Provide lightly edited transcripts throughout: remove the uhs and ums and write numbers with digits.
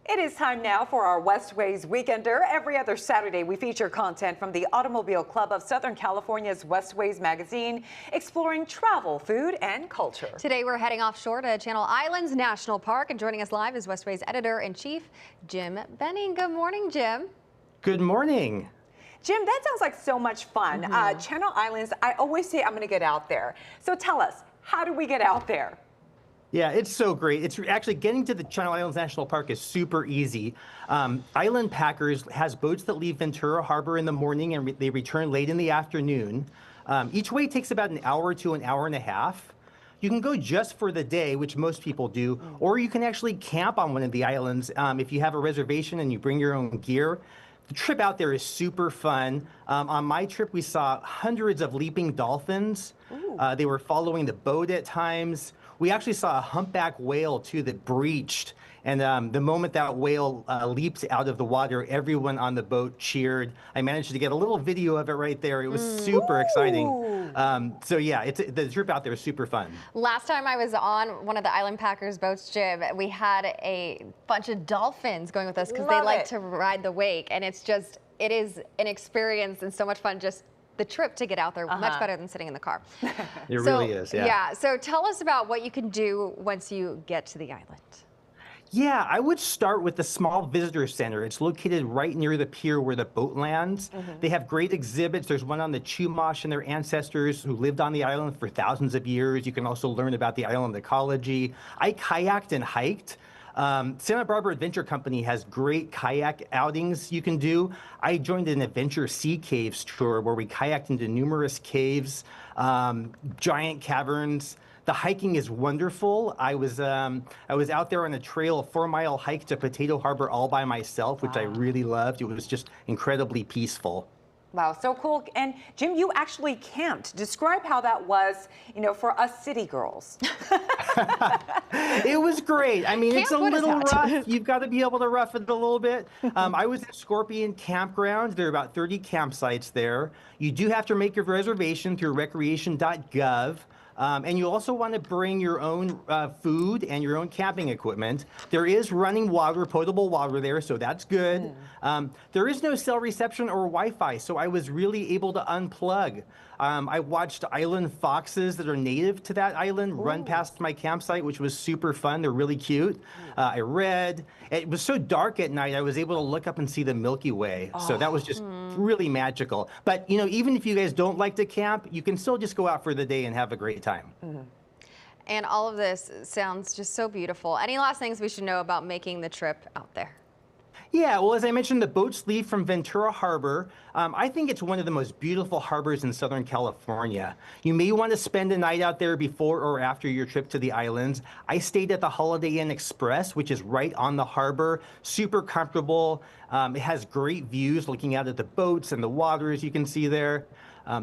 It is time now for our Westways Weekender. Every other Saturday, we feature content from the Automobile Club of Southern California's Westways magazine, exploring travel, food, and culture. Today, we're heading offshore to Channel Islands National Park, and joining us live is Westways editor-in-chief Jim Benning. Good morning, Jim. Good morning. Jim, that sounds like so much fun. Channel Islands, I always say I'm going to get out there. So tell us, how do we get out there? Yeah, it's so great. It's actually getting to the Channel Islands National Park is super easy. Island Packers has boats that leave Ventura Harbor in the morning and they return late in the afternoon. Each way takes about an hour to an hour and a half. You can go just for the day, which most people do, or you can actually camp on one of the islands if you have a reservation and you bring your own gear. The trip out there is super fun. On my trip, we saw hundreds of leaping dolphins. They were following the boat at times. We actually saw a humpback whale, too, that breached. And the moment that whale leaped out of the water, everyone on the boat cheered. I managed to get a little video of it right there. It was super exciting. So, yeah, the trip out there is super fun. Last time I was on one of the Island Packers boats, Jim, we had a bunch of dolphins going with us because they like to ride the wake. And it is an experience and so much fun just the trip to get out there, much better than sitting in the car. It really is, yeah. Yeah, so tell us about what you can do once you get to the island. Yeah, I would start with the small visitor center. It's located right near the pier where the boat lands. They have great exhibits. There's one on the Chumash and their ancestors who lived on the island for thousands of years. You can also learn about the island ecology. I kayaked and hiked. Santa Barbara Adventure Company has great kayak outings you can do. I joined an Adventure Sea Caves tour where we kayaked into numerous caves, giant caverns. The hiking is wonderful. I was out there on a trail, a 4-mile hike to Potato Harbor all by myself, which I really loved. It was just incredibly peaceful. Wow, so cool. And Jim, you actually camped. Describe how that was, for us city girls. It was great. I mean, it's a little rough. You've got to be able to rough it a little bit. I was at Scorpion Campground. There are about 30 campsites there. You do have to make your reservation through recreation.gov. And you also want to bring your own food and your own camping equipment. There is running water, potable water there, so that's good. There is no cell reception or Wi-Fi, so I was really able to unplug. I watched island foxes that are native to that island run past my campsite, which was super fun. They're really cute. I read. It was so dark at night, I was able to look up and see the Milky Way. So that was just really magical. But, even if you guys don't like to camp, you can still just go out for the day and have a great time. And all of this sounds just so beautiful. Any last things we should know about making the trip out there? Yeah, well, as I mentioned, the boats leave from Ventura Harbor. I think it's one of the most beautiful harbors in Southern California. You may want to spend a night out there before or after your trip to the islands. I stayed at the Holiday Inn Express, which is right on the harbor, super comfortable. It has great views looking out at the boats and the waters you can see there.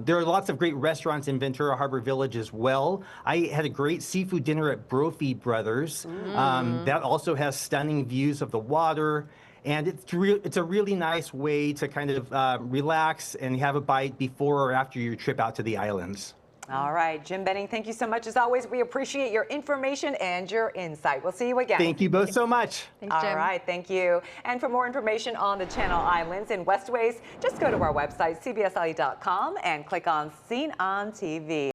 There are lots of great restaurants in Ventura Harbor Village as well. I had a great seafood dinner at Brophy Brothers. That also has stunning views of the water. And it's a really nice way to kind of relax and have a bite before or after your trip out to the islands. All right, Jim Benning, thank you so much. As always, we appreciate your information and your insight. We'll see you again. Thank you both so much. Thanks, Jim. All right, thank you. And for more information on the Channel Islands and Westways, just go to our website, cbsle.com, and click on Seen on TV.